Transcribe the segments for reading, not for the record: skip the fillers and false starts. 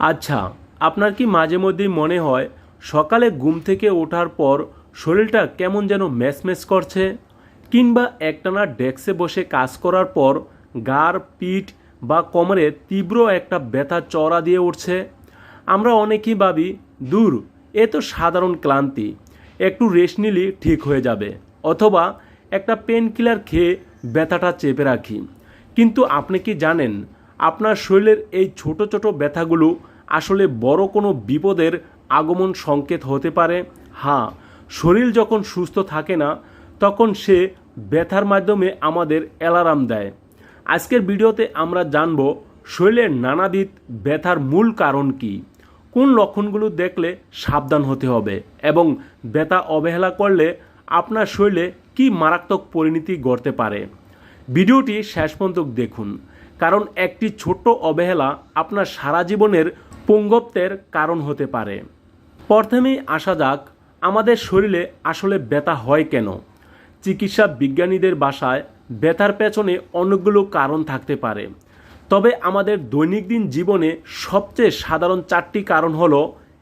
আচ্ছা, আপনার কি মাঝে মধ্যেই মনে হয় সকালে ঘুম থেকে ওঠার পর শরীরটা কেমন যেন ম্যাচম্যাচ করছে, কিংবা একটানা ডেস্কে বসে কাজ করার পর ঘাড়, পিঠ বা কোমরে তীব্র একটা ব্যথা চড়া দিয়ে উঠছে? আমরা অনেকেই ভাবি, দূর, এ তো সাধারণ ক্লান্তি, একটু রেস্ট নিলেই ঠিক হয়ে যাবে, অথবা একটা পেন কিলার খেয়ে ব্যথাটা চেপে রাখি। কিন্তু আপনি কি জানেন, আপনার শরীরের এই ছোট ছোট ব্যথাগুলো আসলে বড় কোনো বিপদের আগমন সংকেত হতে পারে? হ্যাঁ, শরীর যখন সুস্থ থাকে না, তখন সে ব্যথার মাধ্যমে আমাদের অ্যালার্ম দেয়। আজকের ভিডিওতে আমরা জানব শরীরের নানাবিধ ব্যথার মূল কারণ কী, কোন লক্ষণগুলো দেখলে সাবধান হতে হবে, এবং ব্যথা অবহেলা করলে আপনার শরীরে কী মারাত্মক পরিণতি ঘটতে পারে। ভিডিওটি শেষ পর্যন্ত দেখুন, কারণ একটি ছোট্ট অবহেলা আপনার সারা জীবনের পঙ্গত্বের কারণ হতে পারে। প্রথমেই আসা যাক, আমাদের শরীরে আসলে ব্যথা হয় কেন। চিকিৎসা বিজ্ঞানীদের ভাষায় ব্যথার পেছনে অনেকগুলো কারণ থাকতে পারে, তবে আমাদের দৈনন্দিন জীবনে সবচেয়ে সাধারণ চারটি কারণ হলো: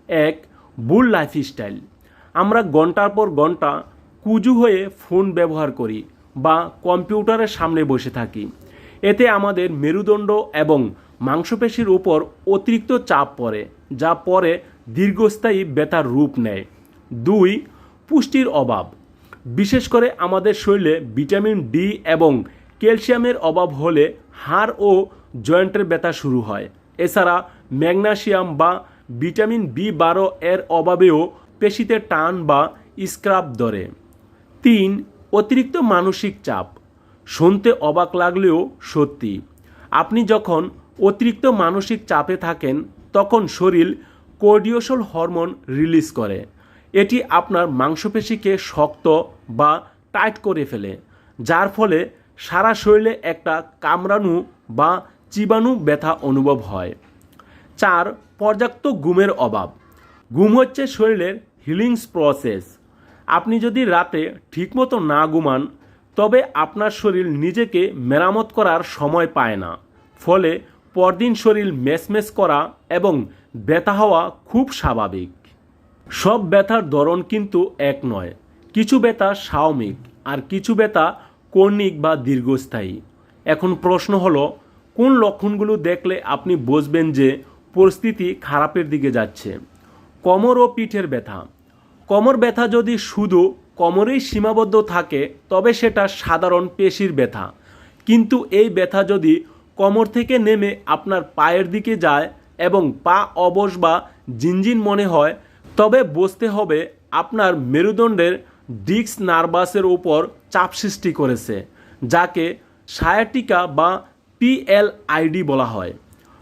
1. ভুল লাইফস্টাইল। আমরা ঘন্টার পর ঘন্টা কুজু হয়ে ফোন ব্যবহার করি বা কম্পিউটারের সামনে বসে থাকি। এতে আমাদের মেরুদণ্ড এবং মাংসপেশির উপর অতিরিক্ত চাপ পড়ে, যা পরে দীর্ঘস্থায়ী ব্যথার রূপ নেয়। 2. পুষ্টির অভাব। বিশেষ করে আমাদের শরীরে ভিটামিন ডি এবং ক্যালসিয়ামের অভাব হলে হাড় ও জয়েন্টের ব্যথা শুরু হয়। এছাড়া ম্যাগনেসিয়াম বা ভিটামিন বি12 এর অভাবেও পেশিতে টান বা স্ক্রাব ধরে। 3. অতিরিক্ত মানসিক চাপ। শুনতে অবাক লাগলেও সত্যি, আপনি যখন অতিরিক্ত মানসিক চাপে থাকেন, তখন শরীর কর্টিসল হরমোন রিলিজ করে। এটি আপনার মাংসপেশিকে শক্ত বা টাইট করে ফেলে, যার ফলে সারা শরীরে একটা কামড়ানো বা চিবানো ব্যথা অনুভব হয়। 4. পর্যাপ্ত ঘুমের অভাব। ঘুম হচ্ছে শরীরের হিলিং প্রসেস। আপনি যদি রাতে ঠিকমতো না ঘুমান, তবে আপনার শরীর নিজেকে মেরামত করার সময় পায় না, ফলে পরদিন শরীর ম্যাচম্যাচ করা এবং ব্যথা হওয়া খুব স্বাভাবিক। সব ব্যথার ধরন কিন্তু এক নয়। কিছু ব্যথা সাময়িক, আর কিছু ব্যথা কর্ণিক বা দীর্ঘস্থায়ী। এখন প্রশ্ন হলো, কোন লক্ষণগুলো দেখলে আপনি বুঝবেন যে পরিস্থিতি খারাপের দিকে যাচ্ছে? কোমর ও পিঠের ব্যথা। কোমর ব্যথা যদি শুধু কোমরেই সীমাবদ্ধ থাকে, তবে সেটা সাধারণ পেশির ব্যথা। কিন্তু এই ব্যথা যদি কোমর থেকে নেমে আপনার পায়ের দিকে যায় এবং পা অবশ বা জিনজিন মনে হয়, তবে বুঝতে হবে আপনার মেরুদণ্ডের ডিস্ক নার্ভাসের উপর চাপ সৃষ্টি করেছে, যাকে সায়াটিকা বা পিএলআইডি বলা হয়।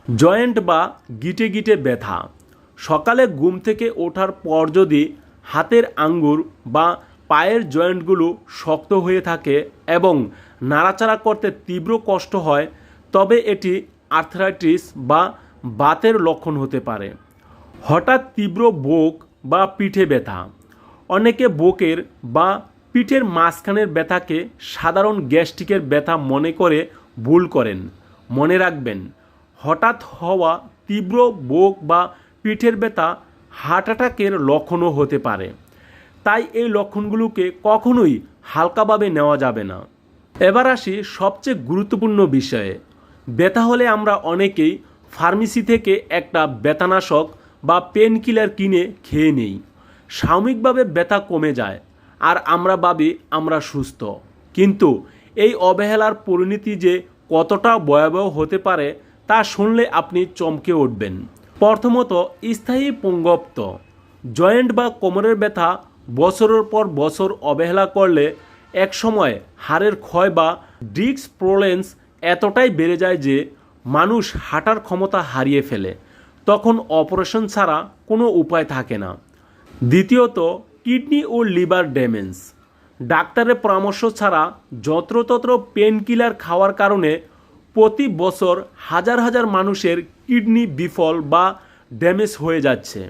জয়েন্ট বা গিটে গিটে ব্যথা। সকালে ঘুম থেকে ওঠার পর যদি হাতের আঙ্গুল বা পায়ের জয়েন্টগুলো শক্ত হয়ে থাকে এবং নাড়াচাড়া করতে তীব্র কষ্ট হয়, তবে এটি আর্থ্রাইটিস বা বাতের লক্ষণ হতে পারে। হঠাৎ তীব্র বুক বা পিঠে ব্যথা। অনেকে বুকের বা পিঠের মাঝখানের ব্যথাকে সাধারণ গ্যাস্ট্রিকের ব্যথা মনে করে ভুল করেন। মনে রাখবেন, হঠাৎ হওয়া তীব্র বুক বা পিঠের ব্যথা হার্ট অ্যাটাকের লক্ষণও হতে পারে। তাই এই লক্ষণগুলোকে কখনোই হালকাভাবে নেওয়া যাবে না। এবার আসি সবচেয়ে গুরুত্বপূর্ণ বিষয়ে। ব্যথা হলে আমরা অনেকেই ফার্মেসি থেকে একটা ব্যথানাশক বা পেন কিলার কিনে খেয়ে নেই। সাময়িকভাবে ব্যথা কমে যায় আর আমরা ভাবি আমরা সুস্থ, কিন্তু এই অবহেলার পরিণতি যে কতটা ভয়াবহ হতে পারে তা শুনলে আপনি চমকে উঠবেন। প্রথমত, স্থায়ী পঙ্গত্ব। জয়েন্ট বা কোমরের ব্যথা বছরের পর বছর অবহেলা করলে একসময় হাড়ের ক্ষয় বা ডিস্ক প্রলেন্স এতটাই বেড়ে যায় যে মানুষ হাঁটার ক্ষমতা হারিয়ে ফেলে। তখন অপারেশন ছাড়া কোনো উপায় থাকে না। দ্বিতীয়ত, কিডনি ও লিভার ড্যামেজ। ডাক্তারের পরামর্শ ছাড়া যত্রতত্র পেন কিলার খাওয়ার কারণে প্রতি বছর হাজার হাজার মানুষের কিডনি বিফল বা ড্যামেজ হয়ে যাচ্ছে।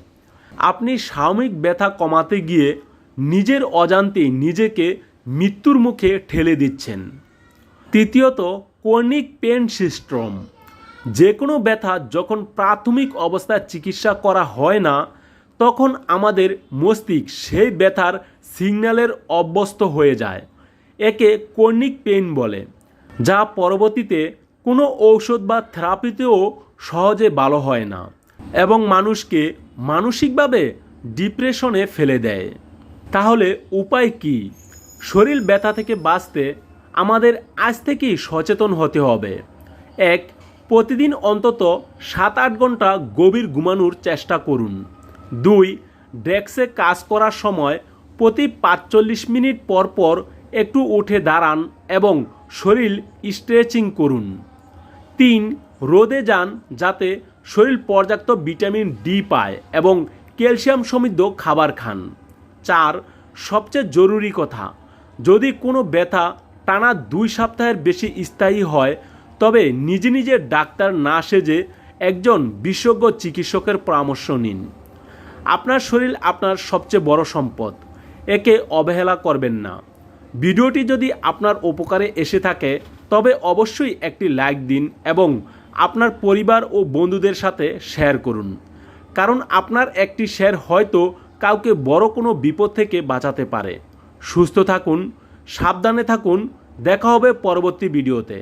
আপনি সাময়িক ব্যথা কমাতে গিয়ে নিজের অজান্তেই নিজেকে মৃত্যুর মুখে ঠেলে দিচ্ছেন। তৃতীয়ত, ক্রনিক পেন সিনড্রোম। যে কোনো ব্যথা যখন প্রাথমিক অবস্থায় চিকিৎসা করা হয় না, তখন আমাদের মস্তিষ্ক সেই ব্যথার সিগন্যালের অভ্যস্ত হয়ে যায়। একে ক্রনিক পেইন বলে, যা পরবর্তীতে কোনো ঔষধ বা থেরাপিতেও সহজে ভালো হয় না এবং মানুষকে মানসিকভাবে ডিপ্রেশনে ফেলে দেয়। তাহলে উপায় কি? শরীর ব্যথা থেকে বাঁচতে আমাদের আজ থেকেই সচেতন হতে হবে। 1. প্রতিদিন অন্তত 7-8 ঘন্টা গভীর ঘুমানোর চেষ্টা করুন। 2. ডেস্কে কাজ করার সময় প্রতি 45 মিনিট পর পর একটু উঠে দাঁড়ান এবং শরীর স্ট্রেচিং করুন। 3. রোদে যান যাতে শরীর পর্যাপ্ত ভিটামিন ডি পায় এবং ক্যালসিয়াম সমৃদ্ধ খাবার খান। 4. সবচেয়ে জরুরি কথা, যদি কোনো ব্যথা টানা 2 সপ্তাহের বেশি স্থায়ী হয়, তবে নিজে নিজে ডাক্তার না সেজে একজন বিশেষজ্ঞ চিকিৎসকের পরামর্শ নিন। আপনার শরীর আপনার সবচেয়ে বড় সম্পদ, একে অবহেলা করবেন না। ভিডিওটি যদি আপনার উপকারে এসে থাকে তবে অবশ্যই একটি লাইক দিন এবং আপনার পরিবার ও বন্ধুদের সাথে শেয়ার করুন, কারণ আপনার একটি শেয়ার হয়তো কাউকে বড় কোনো বিপদ থেকে বাঁচাতে পারে। সুস্থ থাকুন, সাবধানে থাকুন, দেখা হবে পরবর্তী ভিডিওতে।